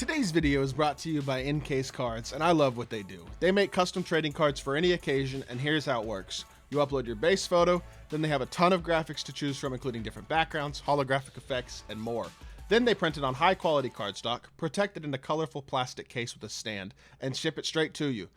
Today's video is brought to you by Encase Cards, and I love what they do. They make custom trading cards for any occasion, and here's how it works. You upload your base photo, then they have a ton of graphics to choose from, including different backgrounds, holographic effects, and more. Then they print it on high quality cardstock, protect it in a colorful plastic case with a stand, and ship it straight to you.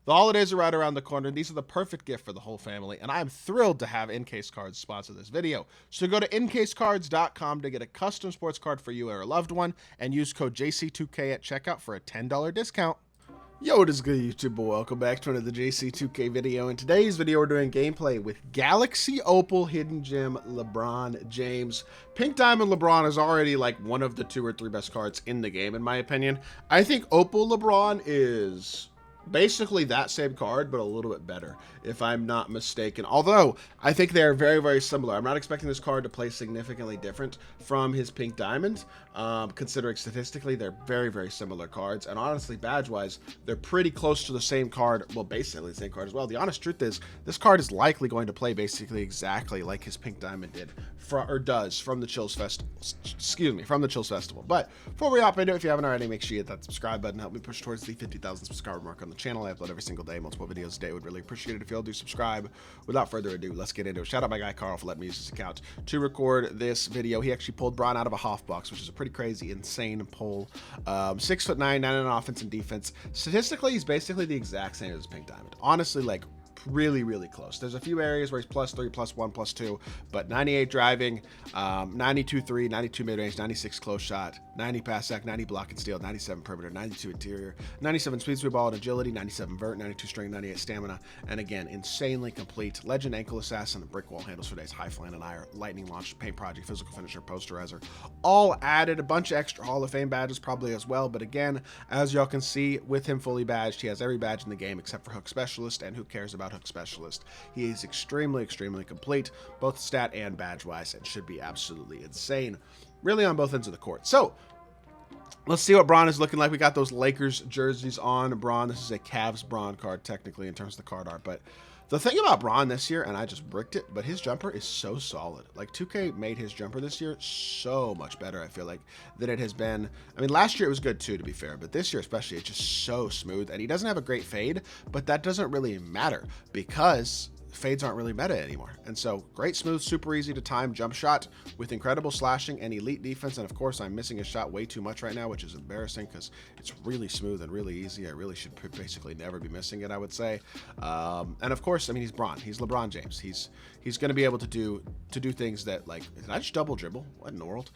The holidays are right around the corner, and these are the perfect gift for the whole family, and I am thrilled to have Encase Cards sponsor this video. So go to encasecards.com to get a custom sports card for you or a loved one, and use code JC2K at checkout for a $10 discount. Yo, what is good, YouTube? Welcome back to another JC2K video. In today's video, we're doing gameplay with Galaxy Opal Hidden Gem LeBron James. Pink Diamond LeBron is already like one of the 2 or 3 best cards in the game, in my opinion. I think Opal LeBron is basically that same card, but a little bit better, if I'm not mistaken. Although, I think they're very, very similar. I'm not expecting this card to play significantly different from his Pink Diamond, considering statistically they're very, very similar cards. And honestly, badge-wise, they're pretty close to the same card. Well, basically the same card as well. The honest truth is, this card is likely going to play basically exactly like his Pink Diamond did, from the Chills Festival. Excuse me, from the Chills Festival. But before we hop into it, if you haven't already, make sure you hit that subscribe button. Help me push towards the 50,000 subscriber mark on the channel. I upload every single day, multiple videos a day. Would really appreciate it if y'all do subscribe. Without further ado, let's get into it. Shout out my guy Carl for letting me use his account to record this video. He actually pulled Braun out of a Hoff box, which is a pretty crazy, insane pull. 6'9", 9 in offense and defense. Statistically, he's basically the exact same as Pink Diamond. Honestly, like, really, really close. There's a few areas where he's +3, +1, +2, but 98 driving, 92 3, 92 mid-range, 96 close shot, 90 pass sack, 90 block and steal, 97 perimeter, 92 interior, 97 speed sweep ball and agility, 97 vert, 92 strength, 98 stamina, and again, insanely complete. Legend ankle assassin, brick wall handles for days, high flying and ire, lightning launch, paint project, physical finisher, posterizer, all added. A bunch of extra Hall of Fame badges probably as well, but again, as y'all can see, with him fully badged, he has every badge in the game except for hook specialist, and who cares about hook specialist? He is extremely, extremely complete, both stat and badge wise, and should be absolutely insane, really, on both ends of the court. So let's see what Braun is looking like. We got those Lakers jerseys on Braun. This is a Cavs Braun card technically in terms of the card art, but the thing about Braun this year, and I just bricked it, but his jumper is so solid. Like, 2K made his jumper this year so much better, I feel like, than it has been. I mean, last year it was good too, to be fair, but this year especially, it's just so smooth. And he doesn't have a great fade, but that doesn't really matter because fades aren't really meta anymore. And so, great smooth, super easy to time jump shot with incredible slashing and elite defense. And of course, I'm missing his shot way too much right now, which is embarrassing because it's really smooth and really easy. I really should basically never be missing it, I would say. And of course, I mean, he's Braun. He's LeBron James. He's going to be able to do things that, like, did I just double dribble? What in the world?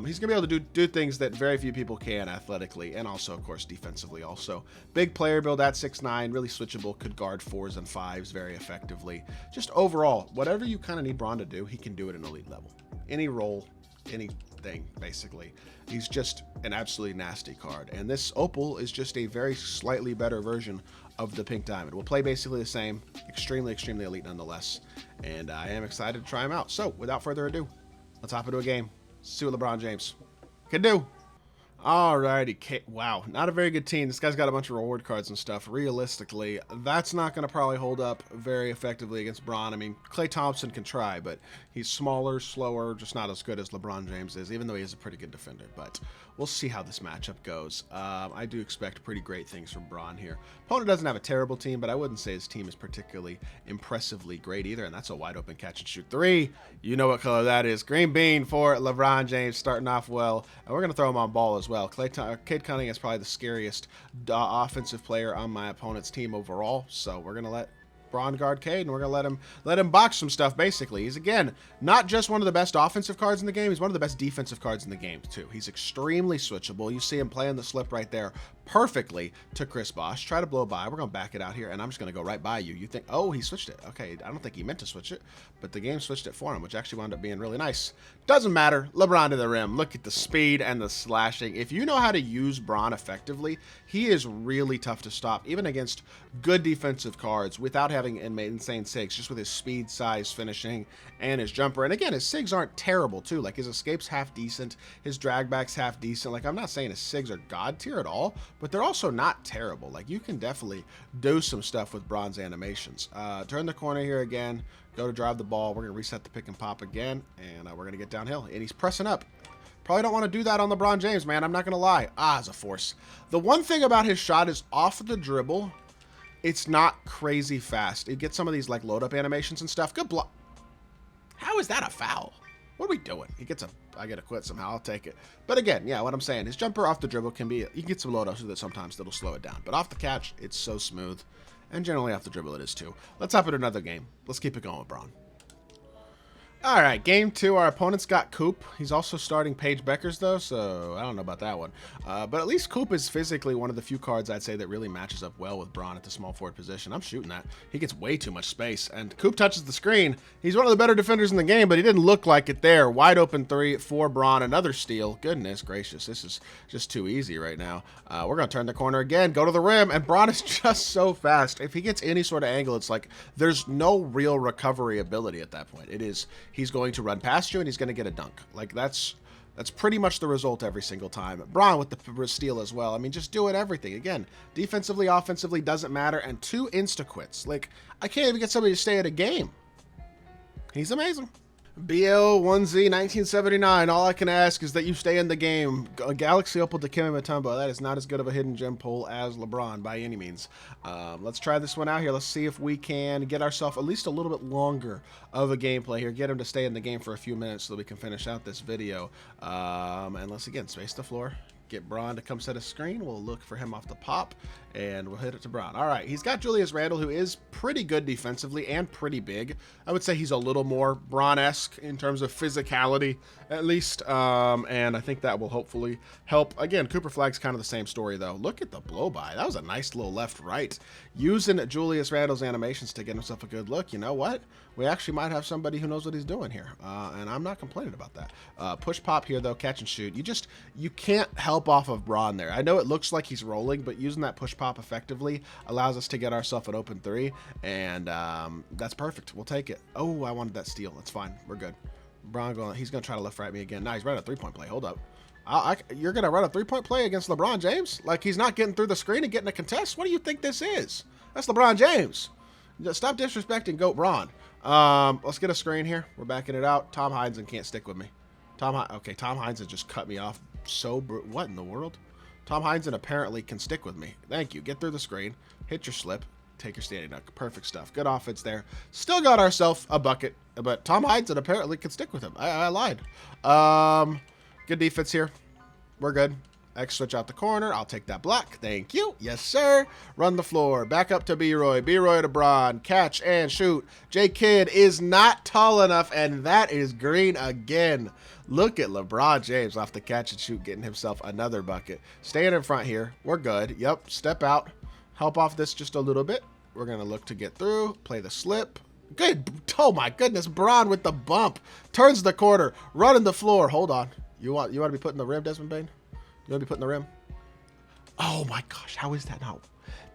He's going to be able to do things that very few people can athletically, and also, of course, defensively. Also, big player build at 6'9", really switchable, could guard 4s and 5s very effectively. Just overall, whatever you kind of need Braun to do, he can do it at an elite level. Any role, anything, basically. He's just an absolutely nasty card. And this Opal is just a very slightly better version of the Pink Diamond. We'll play basically the same, extremely, extremely elite nonetheless. And I am excited to try him out. So, without further ado, let's hop into a game. See what LeBron James can do. Alrighty, wow, not a very good team. This guy's got a bunch of reward cards and stuff. Realistically, that's not going to probably hold up very effectively against Braun. I mean, Klay Thompson can try, but he's smaller, slower, just not as good as LeBron James is, even though he is a pretty good defender. But we'll see how this matchup goes. I do expect pretty great things from Braun here. Opponent doesn't have a terrible team, but I wouldn't say his team is particularly impressively great either, and that's a wide open catch and shoot 3. You know what color that is. Green bean for LeBron James, starting off well, and we're going to throw him on ball as well. Cade Cunningham is probably the scariest offensive player on my opponent's team overall, so we're going to let Braun guard Cade, and we're going to let him box some stuff, basically. He's, again, not just one of the best offensive cards in the game, he's one of the best defensive cards in the game, too. He's extremely switchable. You see him playing the slip right there perfectly to Chris Bosh. Try to blow by. We're going to back it out here, and I'm just going to go right by you. You think, oh, he switched it. Okay, I don't think he meant to switch it, but the game switched it for him, which actually wound up being really nice. Doesn't matter. LeBron to the rim. Look at the speed and the slashing. If you know how to use Braun effectively, he is really tough to stop, even against good defensive cards, without having insane SIGs, just with his speed, size, finishing, and his jumper. And again, his SIGs aren't terrible, too. Like, his escape's half decent, his drag back's half decent. Like, I'm not saying his SIGs are god tier at all, but they're also not terrible. Like, you can definitely do some stuff with Braun's animations. Turn the corner here again, go to drive the ball. We're going to reset the pick and pop again, and we're going to get downhill. And he's pressing up. Probably don't want to do that on LeBron James, man. I'm not going to lie. It's a force. The one thing about his shot is off the dribble, it's not crazy fast. It gets some of these like load up animations and stuff. Good block. How is that a foul? What are we doing? I get to quit somehow. I'll take it. But again, yeah, what I'm saying, his jumper off the dribble can be, you can get some load ups with it sometimes that'll slow it down. But off the catch, it's so smooth. And generally off the dribble it is too. Let's hop into another game. Let's keep it going with Braun. All right, game 2. Our opponent's got Coop. He's also starting Paige Beckers, though, so I don't know about that one. But at least Coop is physically one of the few cards I'd say that really matches up well with Braun at the small forward position. I'm shooting that. He gets way too much space, and Coop touches the screen. He's one of the better defenders in the game, but he didn't look like it there. Wide open 3 for Braun. Another steal. Goodness gracious, this is just too easy right now. We're going to turn the corner again, go to the rim, and Braun is just so fast. If he gets any sort of angle, it's like there's no real recovery ability at that point. It is... He's going to run past you and he's going to get a dunk. Like that's pretty much the result every single time. Braun with the steal as well. I mean, just doing everything. Again, defensively, offensively, doesn't matter. And 2 insta-quits. Like, I can't even get somebody to stay at a game. He's amazing. BL1Z 1979. All I can ask is that you stay in the game. Galaxy Opal Dikembe Mutombo. That is not as good of a hidden gem pull as LeBron by any means. Let's try this one out here. Let's see if we can get ourselves at least a little bit longer of a gameplay here. Get him to stay in the game for a few minutes so that we can finish out this video. And let's again space the floor. Get Braun to come set a screen. We'll look for him off the pop, and we'll hit it to Braun. All right, he's got Julius Randle, who is pretty good defensively and pretty big. I would say he's a little more Braun-esque in terms of physicality, at least, and I think that will hopefully help. Again, Cooper Flag's kind of the same story, though. Look at the blow-by. That was a nice little left-right. Using Julius Randle's animations to get himself a good look. You know what? We actually might have somebody who knows what he's doing here, and I'm not complaining about that. Push pop here, though, catch and shoot. You can't help off of Braun there. I know it looks like he's rolling, but using that push pop effectively allows us to get ourselves an open 3, and that's perfect. We'll take it. Oh, I wanted that steal. That's fine. We're good. Braun he's going to try to left right me again. Nah, he's running a 3-point play. Hold up. You're going to run a 3-point play against LeBron James? Like he's not getting through the screen and getting a contest? What do you think this is? That's LeBron James. Stop disrespecting GOAT Braun. Let's get a screen here. We're backing it out. Tom Heinzen can't stick with me. Tom Heinzen just cut me off so what in the world? Tom Heinzen apparently can stick with me. Thank you. Get through the screen. Hit your slip. Take your standing dunk. Perfect stuff. Good offense there. Still got ourselves a bucket, but Tom Heinzen apparently can stick with him. I lied. Good defense here. We're good. X switch out the corner. I'll take that block. Thank you. Yes, sir. Run the floor. Back up to B-Roy. B-Roy to Braun. Catch and shoot. J-Kid is not tall enough, and that is green again. Look at LeBron James off the catch and shoot, getting himself another bucket. Staying in front here. We're good. Yep. Step out. Help off this just a little bit. We're going to look to get through. Play the slip. Good. Oh, my goodness. Braun with the bump. Turns the corner. Running the floor. Hold on. You want to be putting the rim, Desmond Bane? You want to be putting the rim? Oh, my gosh. How is that not?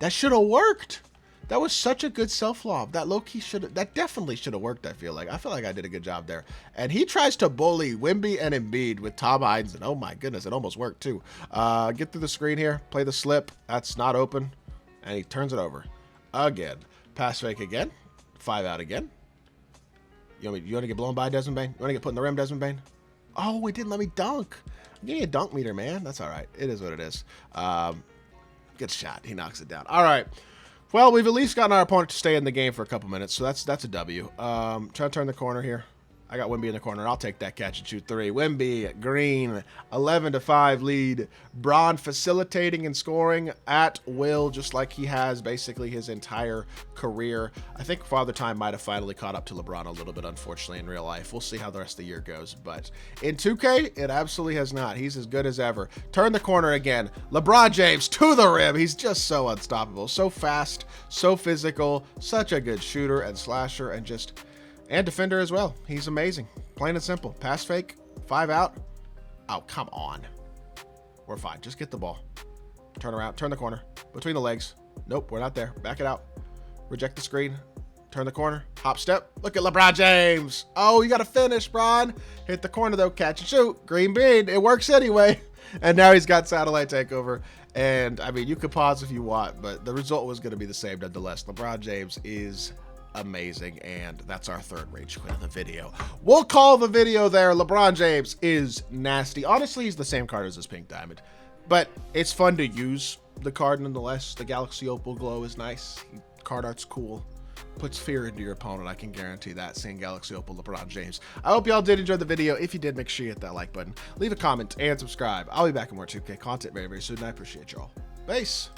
That should have worked. That was such a good self-lob. That low-key that definitely should have worked, I feel like. I feel like I did a good job there. And he tries to bully Wemby and Embiid with Tom Heinzen. Oh, my goodness. It almost worked, too. Get through the screen here. Play the slip. That's not open. And he turns it over. Again. Pass fake again. 5 out again. You want to get blown by, Desmond Bane? You want to get put in the rim, Desmond Bane? Oh, it didn't let me dunk. I'm getting a dunk meter, man. That's all right. It is what it is. Good shot. He knocks it down. All right. Well, we've at least gotten our opponent to stay in the game for a couple minutes, so that's a W. Trying to turn the corner here. I got Wemby in the corner. I'll take that catch and shoot 3. Wemby, green, 11-5 lead. Braun facilitating and scoring at will, just like he has basically his entire career. I think Father Time might have finally caught up to LeBron a little bit, unfortunately, in real life. We'll see how the rest of the year goes. But in 2K, it absolutely has not. He's as good as ever. Turn the corner again. LeBron James to the rim. He's just so unstoppable. So fast, so physical, such a good shooter and slasher, and defender as well. He's amazing. Plain and simple. Pass fake. 5 out. Oh, come on. We're fine. Just get the ball. Turn around. Turn the corner. Between the legs. Nope, we're not there. Back it out. Reject the screen. Turn the corner. Hop step. Look at LeBron James. Oh, you got to finish, Braun. Hit the corner, though. Catch and shoot. Green bean. It works anyway. And now he's got satellite takeover. And, I mean, you could pause if you want, but the result was going to be the same nonetheless. LeBron James is amazing, and that's our third rage quit of the video. We'll call the video there. LeBron James is nasty. Honestly, he's the same card as this pink diamond, but it's fun to use the card nonetheless. The Galaxy Opal glow is nice. Card art's cool. Puts fear into your opponent, I can guarantee that, seeing Galaxy Opal LeBron James. I hope y'all did enjoy the video. If you did, make sure you hit that like button, leave a comment, and subscribe. I'll be back with more 2K content very, very soon, and I appreciate y'all. Peace.